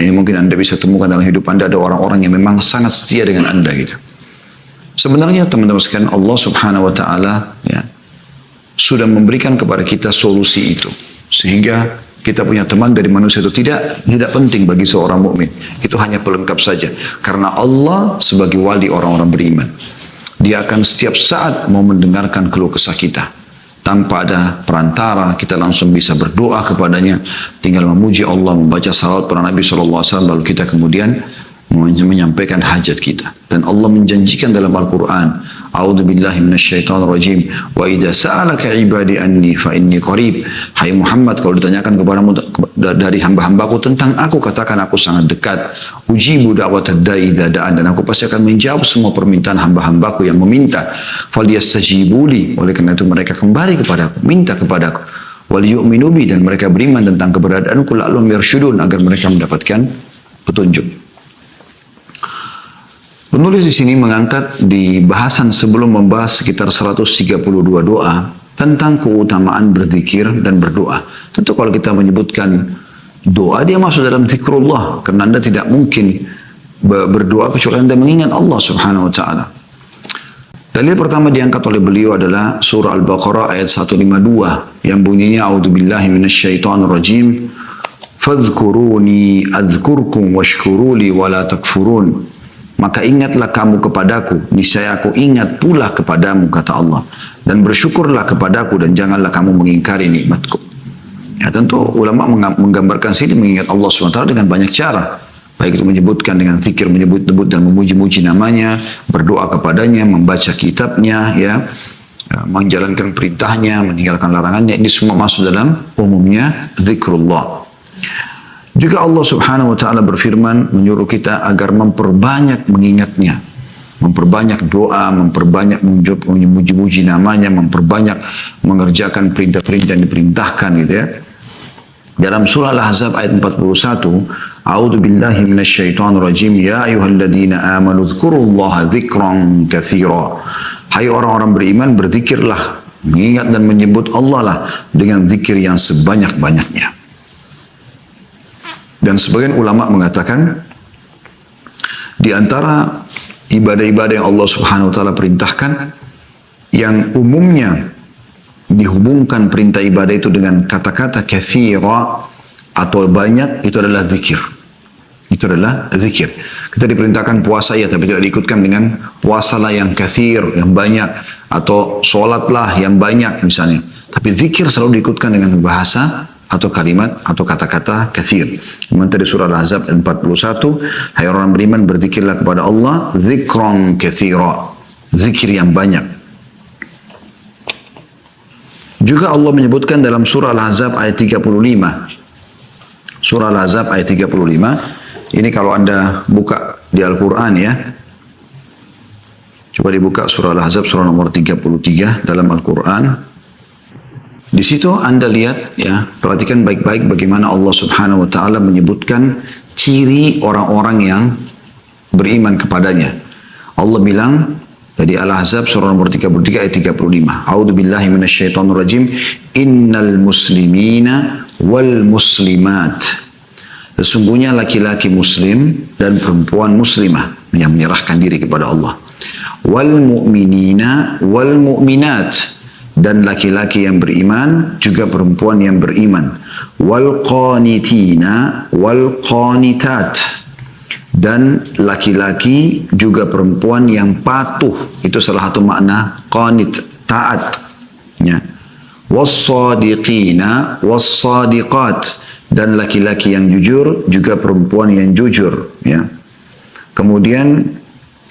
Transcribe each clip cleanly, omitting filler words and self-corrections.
Ini mungkin Anda bisa temukan dalam hidup Anda, ada orang-orang yang memang sangat setia dengan Anda gitu. Sebenarnya teman-teman sekalian, Allah Subhanahu wa taala ya sudah memberikan kepada kita solusi itu. Sehingga kita punya teman dari manusia itu tidak penting bagi seorang mukmin. Itu hanya pelengkap saja. Karena Allah sebagai wali orang-orang beriman, Dia akan setiap saat mau mendengarkan keluh kesah kita. Tanpa ada perantara, kita langsung bisa berdoa kepadanya. Tinggal memuji Allah, membaca salawat para Nabi SAW, lalu kita kemudian menyampaikan hajat kita. Dan Allah menjanjikan dalam Al-Quran, A'udzu billahi minasyaitonir rajim, wa idza sa'alaka ibadi anni fa inni qarib. Hai Muhammad, kalau ditanyakan kepadamu dari hamba-hambaku tentang aku, katakan aku sangat dekat. Ujibu da'watad da'i idza da'an, dan aku pasti akan menjawab semua permintaan hamba-hambaku yang meminta. Falyastajibuli, oleh karena itu mereka kembali kepadaku, minta kepadaku. Wal yu'minu bi, dan mereka beriman tentang keberadaanku, la'allahum yarshudun, agar mereka mendapatkan petunjuk. Penulis di sini mengangkat di bahasan sebelum membahas sekitar 132 doa tentang keutamaan berzikir dan berdoa. Tentu kalau kita menyebutkan doa, dia masuk dalam zikrullah, karena Anda tidak mungkin berdoa kecuali Anda mengingat Allah Subhanahu wa taala. Dalil pertama diangkat oleh beliau adalah surah Al-Baqarah ayat 152 yang bunyinya a'udzubillahi minasyaitonirrajim fadhkuruni adzkurkum washkuruli wala takfurun. Maka ingatlah kamu kepadaku, niscaya aku ingat pula kepadamu, kata Allah. Dan bersyukurlah kepadaku dan janganlah kamu mengingkari nikmatku. Ya, tentu ulama menggambarkan sini mengingat Allah SWT dengan banyak cara. Baik itu menyebutkan dengan zikir, menyebut-nyebut dan memuji-muji namanya, berdoa kepadanya, membaca kitabnya, ya, menjalankan perintahnya, meninggalkan larangannya. Ini semua masuk dalam umumnya zikrullah. Juga Allah Subhanahu wa taala berfirman menyuruh kita agar memperbanyak mengingatnya, memperbanyak doa, memperbanyak memuji-muji namanya, memperbanyak mengerjakan perintah-perintah yang diperintahkan gitu ya. Dalam surah Al-Ahzab ayat 41, A'udzu billahi minasyaitonir rajim, ya ayyuhalladzina amanu dzkurullaha dzikran katsira. Hai orang-orang beriman, berzikirlah, mengingat dan menyebut Allah lah dengan zikir yang sebanyak-banyaknya. Dan sebagian ulama mengatakan di antara ibadah-ibadah yang Allah Subhanahu wa taala perintahkan yang umumnya dihubungkan perintah ibadah itu dengan kata-kata katsira atau banyak, itu adalah zikir. Itu adalah zikir. Kita diperintahkan puasa ya, tapi tidak diikutkan dengan puasalah yang katsir, yang banyak, atau sholatlah yang banyak misalnya. Tapi zikir selalu diikutkan dengan bahasa atau kalimat atau kata-kata katsir. Sementara di surah Al-Ahzab 41, hai orang beriman, berzikirlah kepada Allah dzikran katsira, zikir yang banyak. Juga Allah menyebutkan dalam surah Al-Ahzab ayat 35. Surah Al-Ahzab ayat 35. Ini kalau Anda buka di Al-Quran ya. Coba dibuka surah Al-Ahzab surah nomor 33 dalam Al-Quran. Di situ Anda lihat ya, perhatikan baik-baik bagaimana Allah Subhanahu wa taala menyebutkan ciri orang-orang yang beriman kepadanya. Allah bilang dari Al-Ahzab surah nomor 33 ayat 35. A'udzu billahi minasyaitonir rajim. Innal muslimina wal muslimat. Sesungguhnya laki-laki muslim dan perempuan muslimah yang menyerahkan diri kepada Allah. Wal mu'minina wal mu'minat, dan laki-laki yang beriman juga perempuan yang beriman. Wal qanitina wal qanitat, dan laki-laki juga perempuan yang patuh. Itu salah satu makna qanit, taat ya. Was sadiqina was sadiqat, dan laki-laki yang jujur juga perempuan yang jujur ya. Kemudian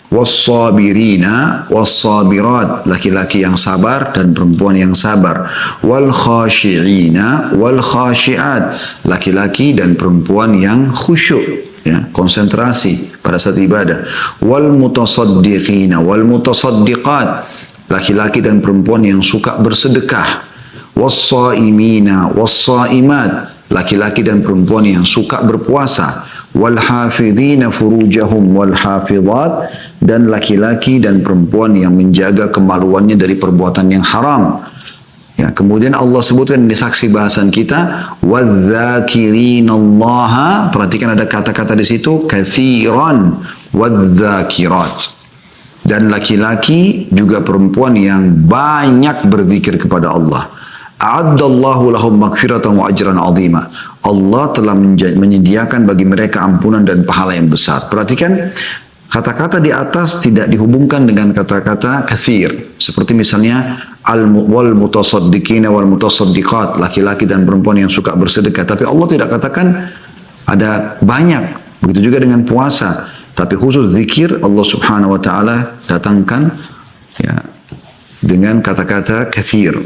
was-sabirina was-sabirat, laki-laki yang sabar dan perempuan yang sabar. Wal khashi'ina wal khashi'at, laki-laki dan perempuan yang khusyuk ya, konsentrasi pada saat ibadah. Wal mutasaddiqina wal mutasaddiqat, laki-laki dan perempuan yang suka bersedekah. Was-saimina was-saimat, laki-laki dan perempuan yang suka berpuasa. Wal hafidhina furujahum wal hafidhat, dan laki-laki dan perempuan yang menjaga kemaluannya dari perbuatan yang haram. Ya, kemudian Allah sebutkan di saksi bahasan kita, wadzakirinallaha, perhatikan ada kata-kata di situ, katsiran, wadzakirat. Dan laki-laki juga perempuan yang banyak berzikir kepada Allah. A'addallahu lahum maghfiratan wa ajran 'azima. Allah telah menyediakan bagi mereka ampunan dan pahala yang besar. Perhatikan, kata-kata di atas tidak dihubungkan dengan kata-kata kathir. Seperti misalnya wal mutasaddiqina wal mutasaddiqat, laki-laki dan perempuan yang suka bersedekah. Tapi Allah tidak katakan ada banyak. Begitu juga dengan puasa. Tapi khusus zikir Allah Subhanahu wa taala datangkan ya dengan kata-kata kathir.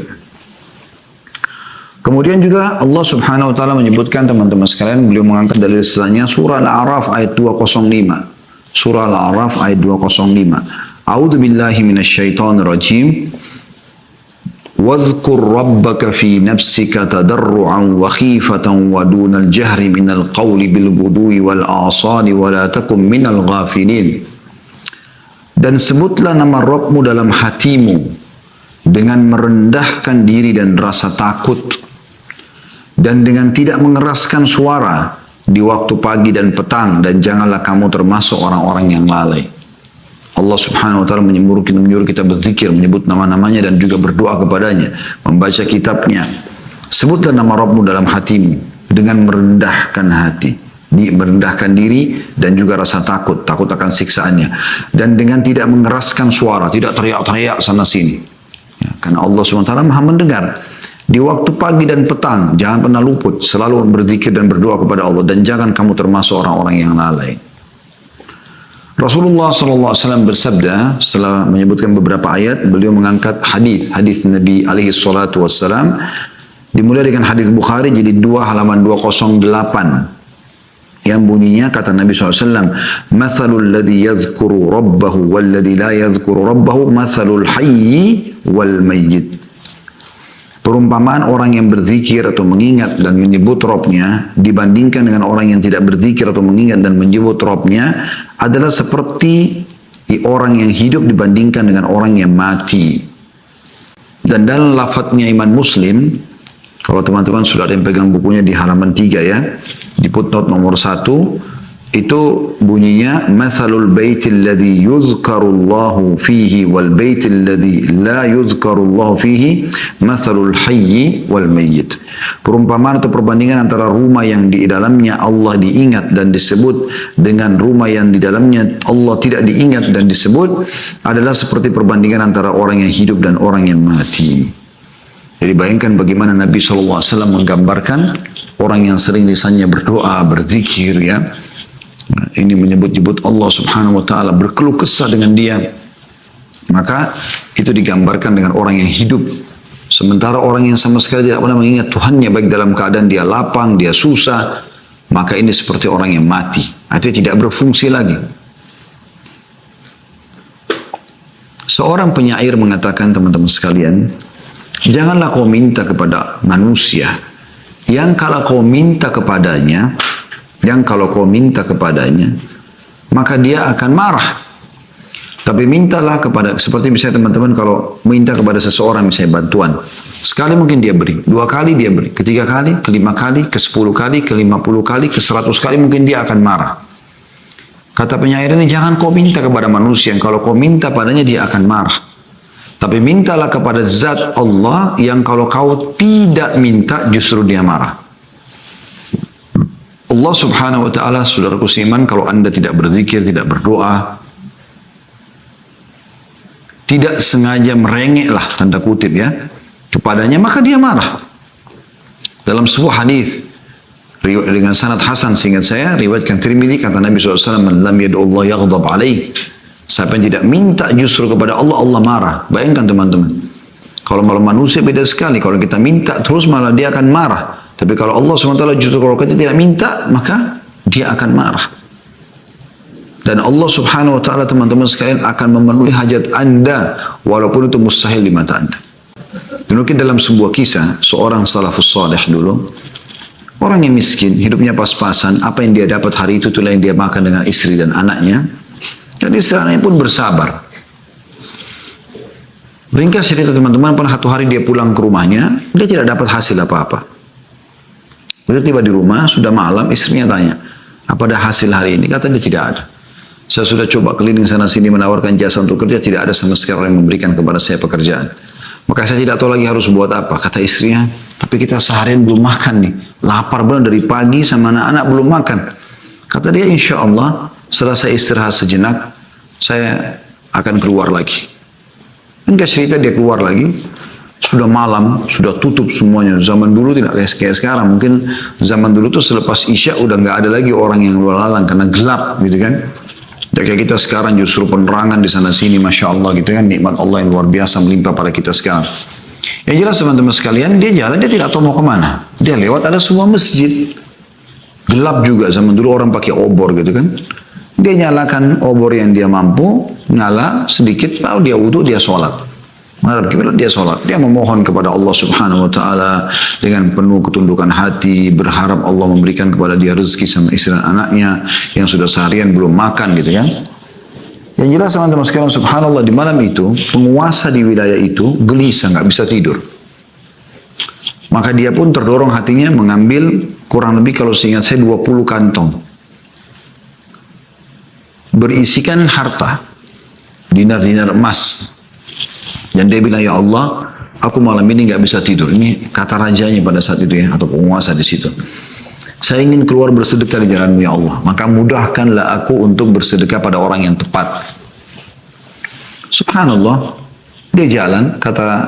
Kemudian juga Allah Subhanahu wa taala menyebutkan, teman-teman sekalian, beliau mengangkat dalil setelahnya surah Al-A'raf ayat 205. Surah Al-A'raf ayat 205. A'udzu billahi minasyaitonir rajim. Wadhkur rabbaka fi nafsika tadarruan wa khifatan wa dunal jahri minal qawli bil ghudwi wal asali wa la takum minal ghafilin. Dan sebutlah nama Rabbmu dalam hatimu dengan merendahkan diri dan rasa takut, dan dengan tidak mengeraskan suara di waktu pagi dan petang, dan janganlah kamu termasuk orang-orang yang lalai. Allah Subhanahu wa taala menyuruh kita berzikir, menyebut nama-namanya dan juga berdoa kepadanya, membaca kitabnya. Sebutlah nama Rabbmu dalam hatimu dengan merendahkan hati, merendahkan diri dan juga rasa takut akan siksaannya, dan dengan tidak mengeraskan suara, tidak teriak-teriak sana sini. Ya, karena Allah Subhanahu wa taala Maha mendengar. Di waktu pagi dan petang, jangan pernah luput, selalu berzikir dan berdoa kepada Allah, dan jangan kamu termasuk orang-orang yang lalai. Rasulullah SAW bersabda, setelah menyebutkan beberapa ayat, beliau mengangkat hadis Nabi alaihi salatu wassalam, dimulai dengan hadis Bukhari, jadi 2 halaman 208. Yang bunyinya, kata Nabi SAW, Mathalul ladhi yadhkuru rabbahu wal ladhi la yadhkuru rabbahu mathalul hayyi wal mayyit. Perumpamaan orang yang berzikir atau mengingat dan menyebut Rabbnya dibandingkan dengan orang yang tidak berzikir atau mengingat dan menyebut Rabbnya adalah seperti orang yang hidup dibandingkan dengan orang yang mati. Dan dalam lafadznya Imam Muslim, kalau teman-teman sudah ada yang pegang bukunya di halaman 3 ya, di footnote nomor 1, itu bunyinya mathalul baitil ladzi yuzkarullahu fihi wal baitil ladzi la yuzkarullahu fihi mathalul hayyi wal mayyit. Perumpamaan atau perbandingan antara rumah yang di dalamnya Allah diingat dan disebut dengan rumah yang di dalamnya Allah tidak diingat dan disebut adalah seperti perbandingan antara orang yang hidup dan orang yang mati. Jadi bayangkan bagaimana Nabi SAW menggambarkan orang yang sering lisannya berdoa, berzikir ya. Ini menyebut-nyebut Allah Subhanahu wa taala, berkeluh kesah dengan dia. Maka itu digambarkan dengan orang yang hidup. Sementara orang yang sama sekali tidak pernah mengingat Tuhannya, baik dalam keadaan dia lapang, dia susah, maka ini seperti orang yang mati. Artinya tidak berfungsi lagi. Seorang penyair mengatakan, teman-teman sekalian, janganlah kau minta kepada manusia yang kalau kau minta kepadanya, maka dia akan marah. Tapi mintalah kepada, seperti misalnya teman-teman kalau minta kepada seseorang misalnya bantuan, sekali mungkin dia beri, 2 kali dia beri, ke 3 kali, ke 5 kali, ke 10 kali, ke 50 kali, ke 100 kali mungkin dia akan marah. Kata penyair ini, jangan kau minta kepada manusia yang kalau kau minta padanya dia akan marah. Tapi mintalah kepada zat Allah yang kalau kau tidak minta justru dia marah. Allah Subhanahu wa taala, saudaraku seiman, kalau Anda tidak berzikir, tidak berdoa, tidak sengaja merengek lah tanda kutip ya kepadanya, maka dia marah. Dalam sebuah hadis dengan sanad hasan seingat saya, riwayatkan Tirmidzi, kata Nabi SAW, "Man lam yad'u Allah yaghdab alaih." Siapa yang tidak minta justru kepada Allah, Allah marah. Bayangkan teman-teman, kalau malah manusia beda sekali, kalau kita minta terus malah dia akan marah. Tapi kalau Allah SWT justru kalau kita tidak minta, maka dia akan marah. Dan Allah Subhanahu wa taala, teman-teman sekalian, akan memenuhi hajat Anda walaupun itu mustahil di mata Anda. Mungkin dalam sebuah kisah seorang salafus salih dulu, orang yang miskin, hidupnya pas-pasan, apa yang dia dapat hari itu itulah yang dia makan dengan istri dan anaknya. Dan istri anaknya pun bersabar. Ringkas cerita teman-teman, pernah satu hari dia pulang ke rumahnya, dia tidak dapat hasil apa-apa. Begitu tiba di rumah, sudah malam, istrinya tanya, apa ada hasil hari ini? Kata dia tidak ada. Saya sudah coba keliling sana sini menawarkan jasa untuk kerja, tidak ada sama sekali orang yang memberikan kepada saya pekerjaan. Maka saya tidak tahu lagi harus buat apa. Kata istrinya, tapi kita seharian belum makan nih. Lapar benar dari pagi sama anak-anak belum makan. Kata dia, insya Allah setelah saya istirahat sejenak, saya akan keluar lagi. Enggak cerita dia keluar lagi. Sudah malam, sudah tutup semuanya. Zaman dulu tidak kayak sekarang. Mungkin zaman dulu tuh selepas Isya udah nggak ada lagi orang yang lalang karena gelap gitu kan. Dan kayak kita sekarang justru penerangan di sana sini, masya Allah gitu kan, nikmat Allah yang luar biasa melimpah pada kita sekarang. Yang jelas teman-teman sekalian, dia jalan, dia tidak tahu mau kemana. Dia lewat ada sebuah masjid, gelap juga, zaman dulu orang pakai obor gitu kan. Dia nyalakan obor yang dia mampu, nyala sedikit, lalu dia wudhu, dia sholat. Menghadap kiblat, dia sholat. Dia memohon kepada Allah Subhanahu Wa Taala dengan penuh ketundukan hati, berharap Allah memberikan kepada dia rezeki sama istri dan anaknya yang sudah seharian belum makan gitu kan. Yang jelas teman-teman sekalian, subhanallah, di malam itu penguasa di wilayah itu gelisah, nggak bisa tidur. Maka dia pun terdorong hatinya mengambil kurang lebih kalau seingat saya 20 kantong berisikan harta, dinar-dinar emas. Dan dia bilang, ya Allah, aku malam ini nggak bisa tidur. Ini kata rajanya pada saat itu ya, atau penguasa di situ. Saya ingin keluar bersedekah di jalan-Mu ya Allah. Maka mudahkanlah aku untuk bersedekah pada orang yang tepat. Subhanallah, dia jalan,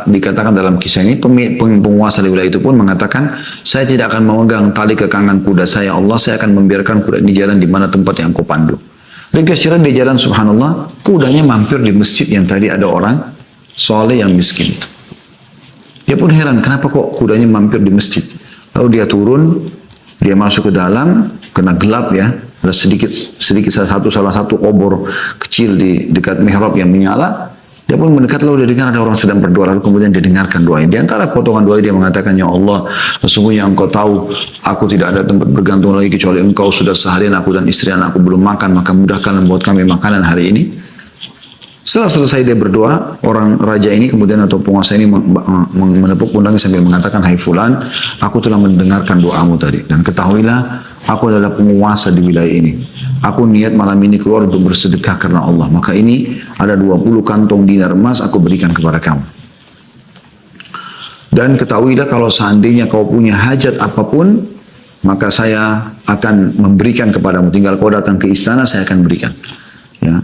dikatakan dalam kisah ini, penguasa di wilayah itu pun mengatakan, saya tidak akan memegang tali kekangan kuda saya, Allah, saya akan membiarkan kuda ini jalan di mana tempat yang kau pandu. Ringkas cerita, dia jalan, subhanallah, kudanya mampir di masjid yang tadi ada orang soleh yang miskin itu. Dia pun heran, kenapa kok kudanya mampir di masjid? Lalu dia turun, dia masuk ke dalam, kena gelap ya, ada sedikit salah satu obor kecil di dekat mihrab yang menyala. Dia pun mendekat, lalu dia dengar ada orang sedang berdoa, lalu kemudian dia dengarkan doa. Di antara potongan doa dia mengatakan, ya Allah, sesungguhnya Engkau tahu, aku tidak ada tempat bergantung lagi kecuali Engkau. Sudah seharian aku dan istri anakku belum makan, maka mudahkan membuat kami makanan hari ini. Setelah selesai dia berdoa, orang raja ini kemudian atau penguasa ini menepuk pundaknya sambil mengatakan, hai fulan, aku telah mendengarkan doamu tadi. Dan ketahuilah, aku adalah penguasa di wilayah ini. Aku niat malam ini keluar untuk bersedekah karena Allah. Maka ini ada 20 kantong dinar emas aku berikan kepada kamu. Dan ketahuilah kalau seandainya kau punya hajat apapun, maka saya akan memberikan kepadamu. Tinggal kau datang ke istana, saya akan berikan. Ya.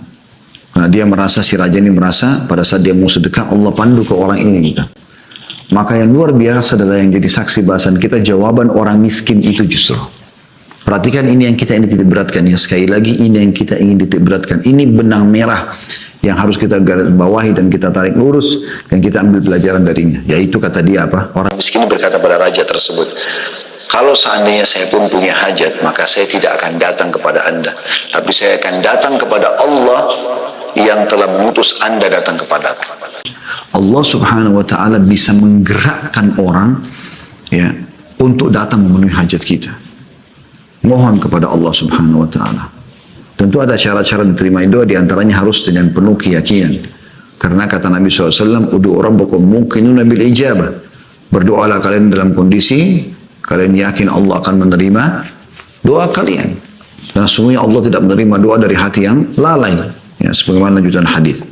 Karena dia merasa, si raja ini merasa pada saat dia mau sedekah, Allah pandu ke orang ini gitu. Maka yang luar biasa adalah yang jadi saksi bahasan kita, jawaban orang miskin itu justru. Perhatikan ini yang kita ingin titik beratkan ya. Sekali lagi ini yang kita ingin titik beratkan. Ini benang merah yang harus kita garis bawahi dan kita tarik lurus dan kita ambil pelajaran darinya. Yaitu kata dia apa? Orang miskin berkata pada raja tersebut, kalau seandainya saya pun punya hajat, maka saya tidak akan datang kepada Anda. Tapi saya akan datang kepada Allah yang telah mengutus Anda datang kepada aku. Allah Subhanahu Wa Taala bisa menggerakkan orang ya untuk datang memenuhi hajat kita. Mohon kepada Allah Subhanahu Wa Taala. Tentu ada cara-cara diterima doa, diantaranya harus dengan penuh keyakinan. Karena kata Nabi SAW, Udu'u rabbakum muqinuna bil ijabah. Berdoalah kalian dalam kondisi kalian yakin Allah akan menerima doa kalian. Dan sesungguhnya Allah tidak menerima doa dari hati yang lalai. Ya, sebagaimana lanjutan hadis.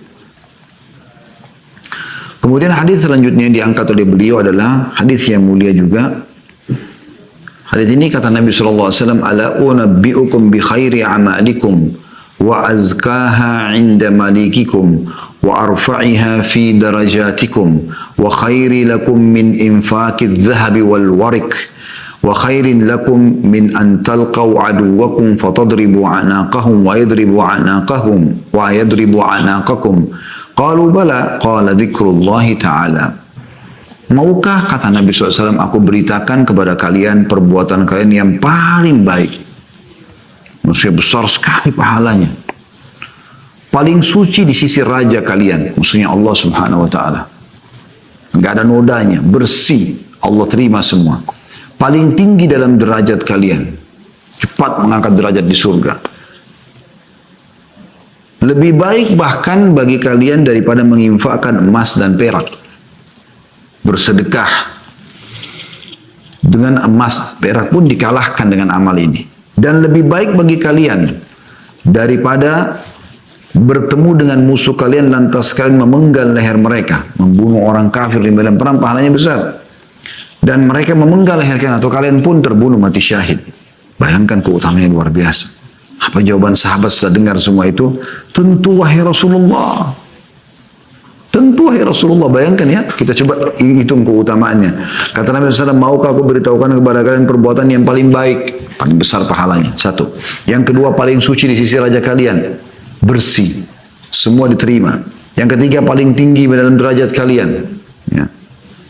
Kemudian hadis selanjutnya yang diangkat oleh beliau adalah hadis yang mulia juga. Hadis ini kata Nabi SAW, Ala unabbi'ukum bi khairi amalikum wa azkaha inda malikikum wa arfa'iha fi darajatikum wa khairi lakum min infaqid dhahabi wal warik wa khairin lakum min an talqaw aduwakum fatadribu anaqahum wa yadribu anaqakum qalu bala qala dzikrullahi ta'ala. Maukah, kata Nabi SAW, aku beritakan kepada kalian perbuatan kalian yang paling baik. Maksudnya besar sekali pahalanya. Paling suci di sisi raja kalian. Maksudnya Allah Subhanahu Wa Taala. Enggak ada nodanya, bersih. Allah terima semua. Paling tinggi dalam derajat kalian. Cepat mengangkat derajat di surga. Lebih baik bahkan bagi kalian daripada menginfakkan emas dan perak. Bersedekah dengan emas, perak pun dikalahkan dengan amal ini. Dan lebih baik bagi kalian daripada bertemu dengan musuh kalian lantas kalian memenggal leher mereka. Membunuh orang kafir di medan perang pahalanya besar. Dan mereka memenggal leher kalian atau kalian pun terbunuh mati syahid. Bayangkan keutamaannya luar biasa. Apa jawaban sahabat setelah dengar semua itu? Tentu wahai Rasulullah. Tentu wahai Rasulullah. Bayangkan ya, kita coba hitung keutamaannya. Kata Nabi SAW, maukah aku beritahukan kepada kalian perbuatan yang paling baik? Paling besar pahalanya. Satu. Yang kedua, paling suci di sisi raja kalian. Bersih. Semua diterima. Yang ketiga, paling tinggi dalam derajat kalian. Ya.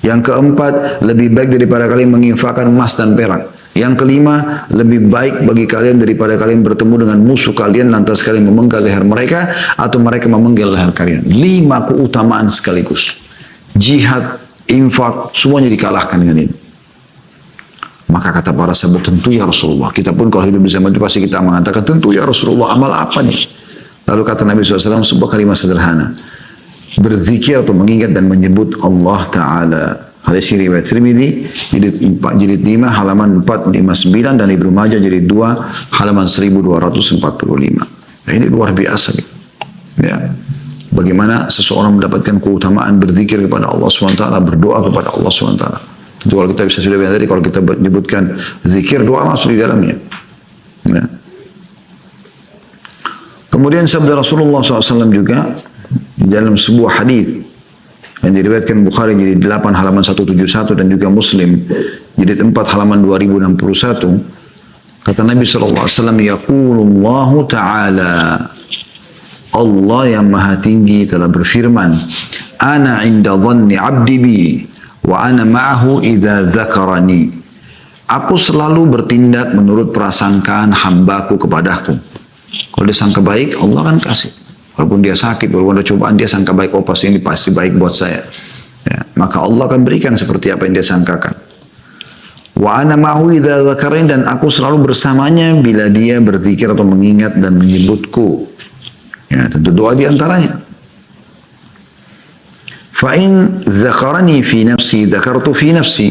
Yang keempat, lebih baik daripada kalian menginfakkan emas dan perak. Yang kelima, lebih baik bagi kalian daripada kalian bertemu dengan musuh kalian lantas kalian memenggal leher mereka atau mereka memenggal leher kalian. 5 keutamaan sekaligus. Jihad, infak, semuanya dikalahkan dengan ini. Maka kata para sahabat, tentu ya Rasulullah. Kita pun kalau hidup bersama itu pasti kita mengatakan, tentu ya Rasulullah, amal apa nih? Lalu kata Nabi SAW sebuah kalimat sederhana. Berzikir atau mengingat dan menyebut Allah Ta'ala. Hadis riwayat Tirmidzi jilid 5 halaman 459 dan Ibnu Majah jilid 2 halaman 1245. Nah, ini luar biasa. Ya. Bagaimana seseorang mendapatkan keutamaan berzikir kepada Allah SWT, berdoa kepada Allah SWT. Tentu kalau kita bisa sudah bilang tadi, kalau kita menyebutkan zikir, doa masuk di dalamnya. Ya. Kemudian sabda Rasulullah SAW juga dalam sebuah hadis yang diriwayatkan Bukhari jilid 8 halaman 171 dan juga Muslim jilid 4 halaman 2061, kata Nabi SAW, yaqulullahu ta'ala, Allah yang maha tinggi telah berfirman, ana inda dhanni abdi bi wa ana ma'ahu idza dzakarani. Aku selalu bertindak menurut prasangkaan hambaku kepadaku. Kalau dia sangka baik, Allah akan kasih. Walaupun dia sakit, walaupun ada cobaan, dia sangka baik, oh pasti ini pasti baik buat saya. Ya, maka Allah akan berikan seperti apa yang dia sangkakan. Wa ana ma'hu idza dzakarin, dan aku selalu bersamanya bila dia berzikir atau mengingat dan menyebutku. Ya, tentu doa di antaranya. Fa in dzakarani fi nafsi dzakartu fi nafsi.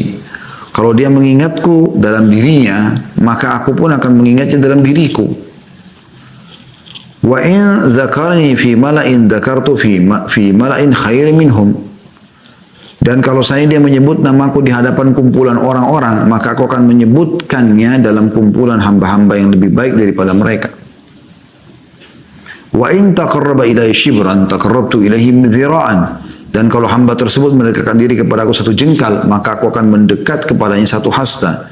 Kalau dia mengingatku dalam dirinya, maka aku pun akan mengingatnya dalam diriku. Wa in dzakarani fi mala'in dzakartu fi mala'in khairin minhum. Dan kalau saya dia menyebut namaku di hadapan kumpulan orang-orang, maka aku akan menyebutkannya dalam kumpulan hamba-hamba yang lebih baik daripada mereka. Wa in taqarraba ilayya shibran taqarrabtu ilayhi dhira'an. Dan kalau hamba tersebut mendekatkan diri kepada aku 1 jengkal, maka aku akan mendekat kepadanya 1 hasta.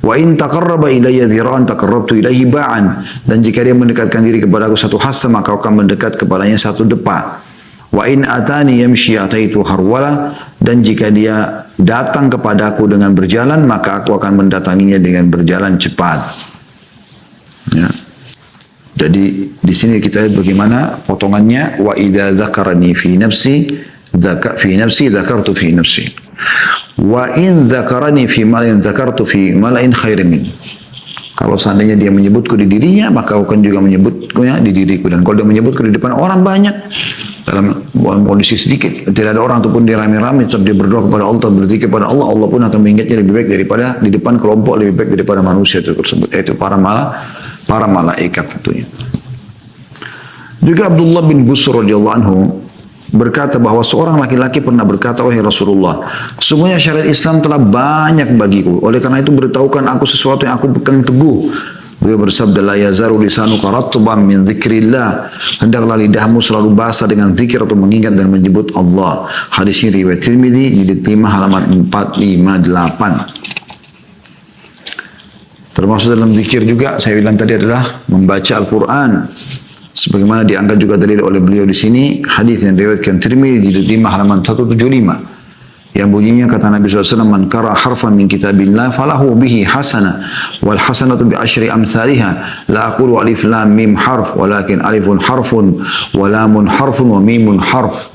Wa in taqarraba ilayya dhira'an taqarrabtu ilayhi ba'an. Dan jika dia mendekatkan diri kepada aku 1 hasta, maka aku akan mendekat kepadanya 1 depa. Wa in atani yamshi ataitu harwala. Dan jika dia datang kepadaku dengan berjalan, maka aku akan mendatanginya dengan berjalan cepat. Ya. Jadi di sini kita lihat bagaimana potongannya. Wa idza dzakarani fi nafsi dzakartu fi nafsi. Wa in dzakarani fi malin dzakartu fi malain khairin min. Kalau seandainya dia menyebutku di dirinya, maka aku akan juga menyebutnya di diriku. Dan kalau dia menyebutku di depan orang banyak, dalam kondisi sedikit, tidak ada orang ataupun dia rame-rame, tetap dia berdoa kepada Allah, berzikir kepada Allah, Allah pun akan mengingatnya lebih baik daripada di depan kelompok lebih baik daripada manusia tersebut, yaitu para malaikat tentunya. Juga Abdullah bin Busr radhiyallahu anhu berkata bahwa seorang laki-laki pernah berkata, wahai Rasulullah, sungguhnya syariat Islam telah banyak bagiku, oleh karena itu beritahukan aku sesuatu yang aku pegang teguh. Beliau bersabda, la yazaru lisanuka ratban min dzikrillah. Hendaklah lidahmu selalu basah dengan zikir atau mengingat dan menyebut Allah. Hadis ini riwayat Tirmidzi jilid 5 halaman 458. Termasuk dalam zikir juga saya bilang tadi adalah membaca Al-Qur'an. Sebagaimana diangkat juga dalil oleh beliau di sini, hadis yang diriwayatkan Tirmidzi jilid 5 halaman 175. Yang bunyinya kata Nabi SAW, man qara harfan min kitabillah falahu bihi hasana wal hasanatu bi asyri amsalihha la aqulu alif lam mim harf walakin alifun harfun wa lamun harfun wa mimun harf.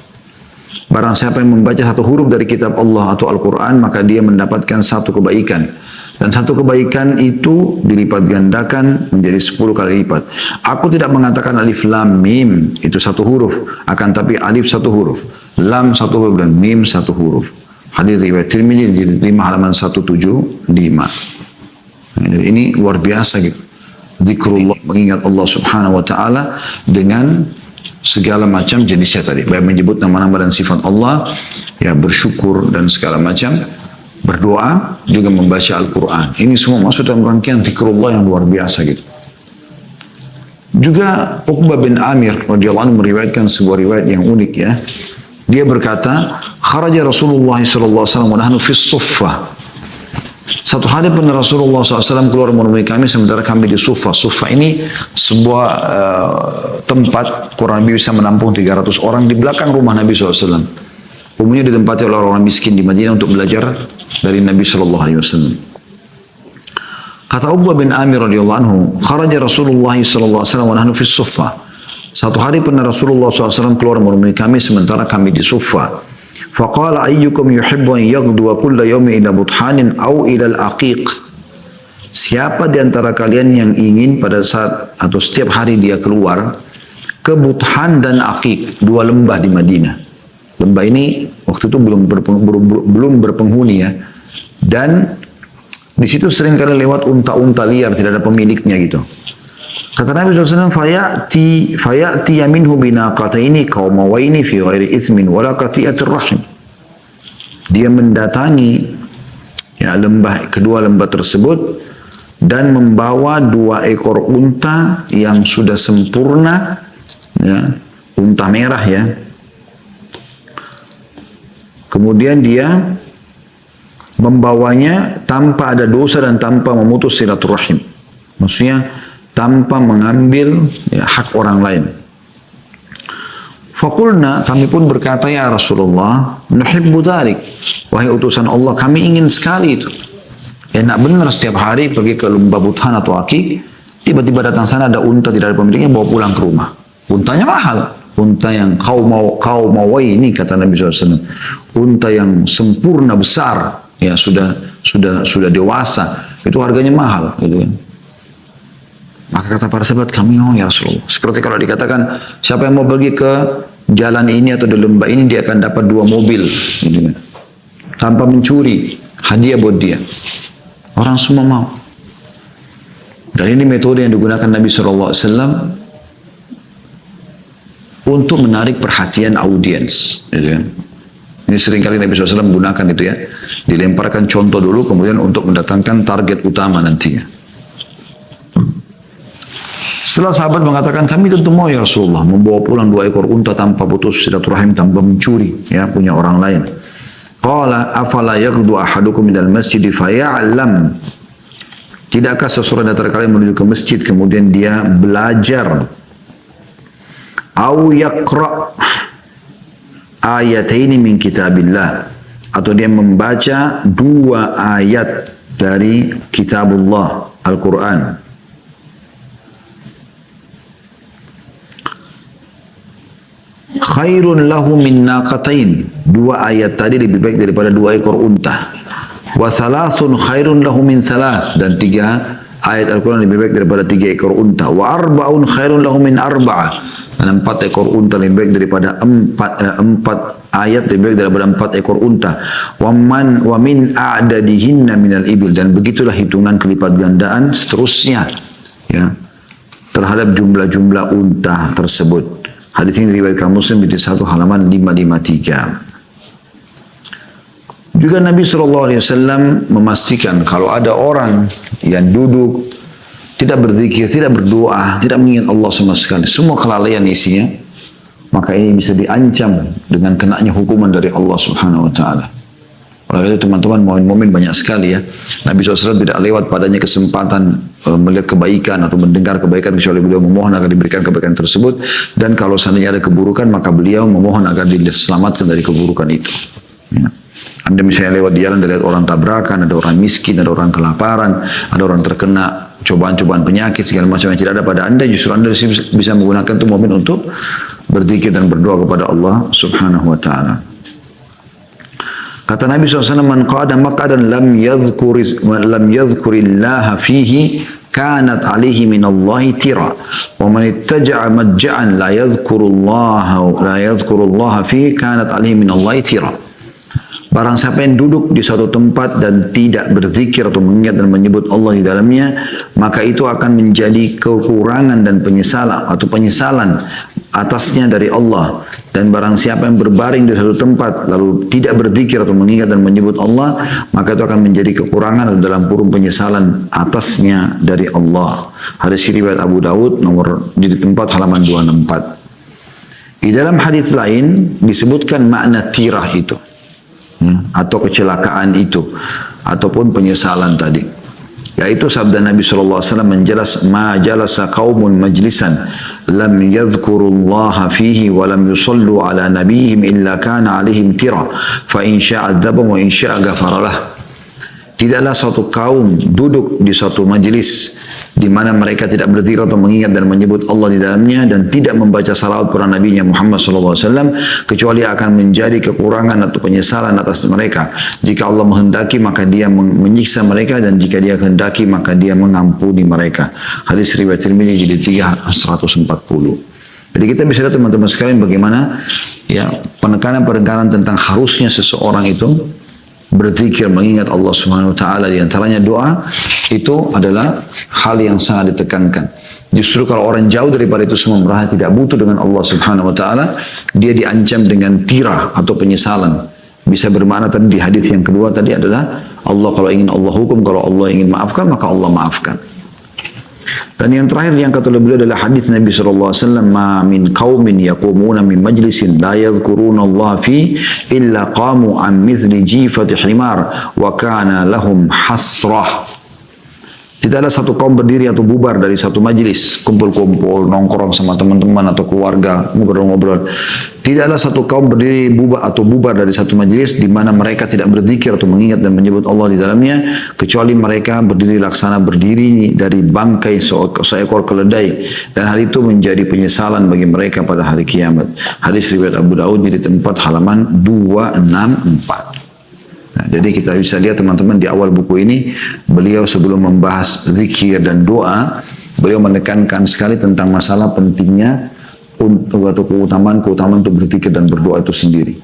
Barang siapa yang membaca 1 huruf dari kitab Allah atau Al-Quran, maka dia mendapatkan 1 kebaikan. Dan satu kebaikan itu dilipat gandakan menjadi 10 kali lipat. Aku tidak mengatakan alif lam mim itu satu huruf, akan tapi alif satu huruf, lam satu huruf dan mim satu huruf. Hadis riwayat Tirmidzi di 5 halaman 175. Ini luar biasa gitu. Zikrullah, mengingat Allah Subhanahu wa taala dengan segala macam jenisnya tadi. Baik menyebut nama-nama dan sifat Allah, ya bersyukur dan segala macam, berdoa, juga membaca Al-Quran. Ini semua masuk dalam rangkaian zikrullah yang luar biasa gitu. Juga Uqbah bin Amir radhiyallahu anhu meriwayatkan sebuah riwayat yang unik ya. Dia berkata, kharaja Rasulullah sallallahu alaihi wasallam wa nahnu fi suffah. Satu hari pernah Rasulullah SAW keluar menemui kami sementara kami di Suffah. Suffah ini sebuah tempat kurang lebih bisa menampung 300 orang di belakang rumah Nabi SAW. Umumnya ditempati oleh orang miskin di Madinah untuk belajar dari Nabi SAW. Kata Uqbah bin Amir radhiyallahu anhu, kharaja Rasulullah SAW wa nahnu fi Suffah. Satu hari pernah Rasulullah SAW keluar menemui kami sementara kami di Suffah. Faqala ayyukum yuhibbu an yaghduwa kulla yawmin ila buthanin aw ila al-aqiq. Siapa di antara kalian yang ingin pada saat atau setiap hari dia keluar ke Buthan dan Aqiq, dua lembah di Madinah. Lembah ini waktu itu belum berpenghuni ya. Dan di situ sering kali lewat unta-unta liar, tidak ada pemiliknya gitu. Kata Nabi SAW, fayati yaminhu binaqataini qaumawaini fi ghairi ithmin wala qati'atir rahim. Dia mendatangi ya kedua lembah tersebut dan membawa 2 ekor unta yang sudah sempurna ya, unta merah ya. Kemudian dia membawanya tanpa ada dosa dan tanpa memutus silaturahim. Maksudnya tanpa mengambil ya, hak orang lain. Fakulna, kami pun berkata, ya Rasulullah, nuhibbu dzalik. Wahai utusan Allah, kami ingin sekali itu. Enak benar setiap hari pergi ke lembah Buthan atau Aqiq, tiba-tiba datang sana ada unta tidak ada pemiliknya, bawa pulang ke rumah. Untanya mahal. Unta yang qaumawai ini kata Nabi SAW. Unta yang sempurna besar, ya sudah dewasa, itu harganya mahal, gitu kan. Maka kata para sahabat, kami mau ya Rasulullah. Seperti kalau dikatakan, siapa yang mau pergi ke jalan ini atau di lembah ini, dia akan dapat 2 mobil. Gitu. Tanpa mencuri, hadiah buat dia. Orang semua mau. Dan ini metode yang digunakan Nabi SAW untuk menarik perhatian audiens. Gitu. Ini seringkali Nabi SAW gunakan itu ya. Dilemparkan contoh dulu, kemudian untuk mendatangkan target utama nantinya. Setelah sahabat mengatakan, kami tentu mau ya Rasulullah membawa pulang 2 ekor unta tanpa putus silaturahim, tanpa mencuri ya punya orang lain. Qala afala yaghdu ahadukum minal masjid faya'lam. Tidakkah seseorang dari kalian menuju ke masjid kemudian dia belajar au yaqra ayataini min kitabillah, atau dia membaca 2 ayat dari kitabullah Al-Quran. Khairun lahu min naqatain. 2 ayat tadi lebih baik daripada 2 ekor unta. Wa thalathun khairun lahu min thalath. Dan 3 ayat Al-Quran lebih baik daripada 3 ekor unta. Wa arba'un khairun lahu min arba'ah. Dan 4 ekor unta lebih baik daripada 4 ayat lebih baik daripada 4 ekor unta. Wa min a'dadihinna minal ibil. Dan begitulah hitungan kelipat gandaan seterusnya ya, terhadap jumlah-jumlah unta tersebut. Hadis ini diriwayatkan Muslim di 1 halaman 553. Juga Nabi SAW memastikan kalau ada orang yang duduk tidak berzikir, tidak berdoa, tidak mengingat Allah sama sekali, semua kelalaian isinya, maka ini bisa diancam dengan kenanya hukuman dari Allah Subhanahu wa taala. Oleh itu teman-teman, momen-momen banyak sekali ya. Nabi SAW tidak lewat padanya kesempatan melihat kebaikan atau mendengar kebaikan kecuali beliau memohon agar diberikan kebaikan tersebut. Dan kalau seandainya ada keburukan, maka beliau memohon agar diselamatkan dari keburukan itu. Ya. Anda misalnya lewat di jalan, lihat orang tabrakan, ada orang miskin, ada orang kelaparan, ada orang terkena cobaan-cobaan penyakit, segala macam yang tidak ada pada Anda, justru Anda bisa menggunakan itu momen untuk berzikir dan berdoa kepada Allah Subhanahu wa taala. Kata Nabi SAW, man qada maq'adan lam yadhkurillaha fihi kanat alaihi minallahi tira. Wa man ittaja'a madja'an la yadhkurullaha fihi kanat alaihi minallahi tira. Barang siapa yang duduk di suatu tempat dan tidak berzikir atau mengingat dan menyebut Allah di dalamnya, maka itu akan menjadi kekurangan dan penyesalan atasnya dari Allah. Dan barang siapa yang berbaring di suatu tempat lalu tidak berzikir atau mengingat dan menyebut Allah, maka itu akan menjadi kekurangan dalam kurung penyesalan atasnya dari Allah. Hadis riwayat Abu Daud nomor di tempat halaman 264. Di dalam hadis lain disebutkan makna tirah itu, atau kecelakaan itu, ataupun penyesalan tadi. Yaitu sabda Nabi SAW menjelas, ma jalasa qaumun majlisan lam yadhkurullaha fihi wa lam yusallu ala nabihim illa kana alaihim tira fa in sya'a dzaba wa in sya'a ghafaralah. Tidaklah suatu kaum duduk di suatu majlis di mana mereka tidak berdiri atau mengingat dan menyebut Allah di dalamnya dan tidak membaca salawat kepada Nabi Muhammad SAW kecuali akan menjadi kekurangan atau penyesalan atas mereka. Jika Allah menghendaki maka dia menyiksa mereka, dan jika dia kehendaki maka dia mengampuni mereka. Hadis riwayat Tirmidzi jilid 3 140. Jadi kita bisa lihat teman-teman sekalian bagaimana ya penekanan tentang harusnya seseorang itu berzikir, mengingat Allah Subhanahu wa taala, di antaranya doa, itu adalah hal yang sangat ditekankan. Justru kalau orang jauh daripada itu semua, merasa tidak butuh dengan Allah Subhanahu wa taala, dia diancam dengan tirah atau penyesalan. Bisa bermakna tadi di hadis yang kedua tadi adalah Allah, kalau ingin Allah hukum, kalau Allah ingin maafkan maka Allah maafkan. Dan yang terakhir yang kata beliau adalah hadis Nabi SAW, ma min qaumin yaqumuna min majlisin la yadhkuruna Allah fi illa qamu an mithli jifati himar wa kana lahum hasrah. Tidaklah satu kaum berdiri atau bubar dari satu majlis, kumpul-kumpul, nongkrong sama teman-teman atau keluarga, ngobrol-ngobrol. Tidaklah satu kaum berdiri bubar dari satu majlis di mana mereka tidak berzikir atau mengingat dan menyebut Allah di dalamnya, kecuali mereka berdiri laksana berdiri dari bangkai seekor keledai, dan hal itu menjadi penyesalan bagi mereka pada hari kiamat. Hadis riwayat Abu Daud di tempat halaman 264. Nah, jadi kita bisa lihat teman-teman di awal buku ini, beliau sebelum membahas zikir dan doa, beliau menekankan sekali tentang masalah pentingnya atau keutamaan untuk berzikir dan berdoa itu sendiri.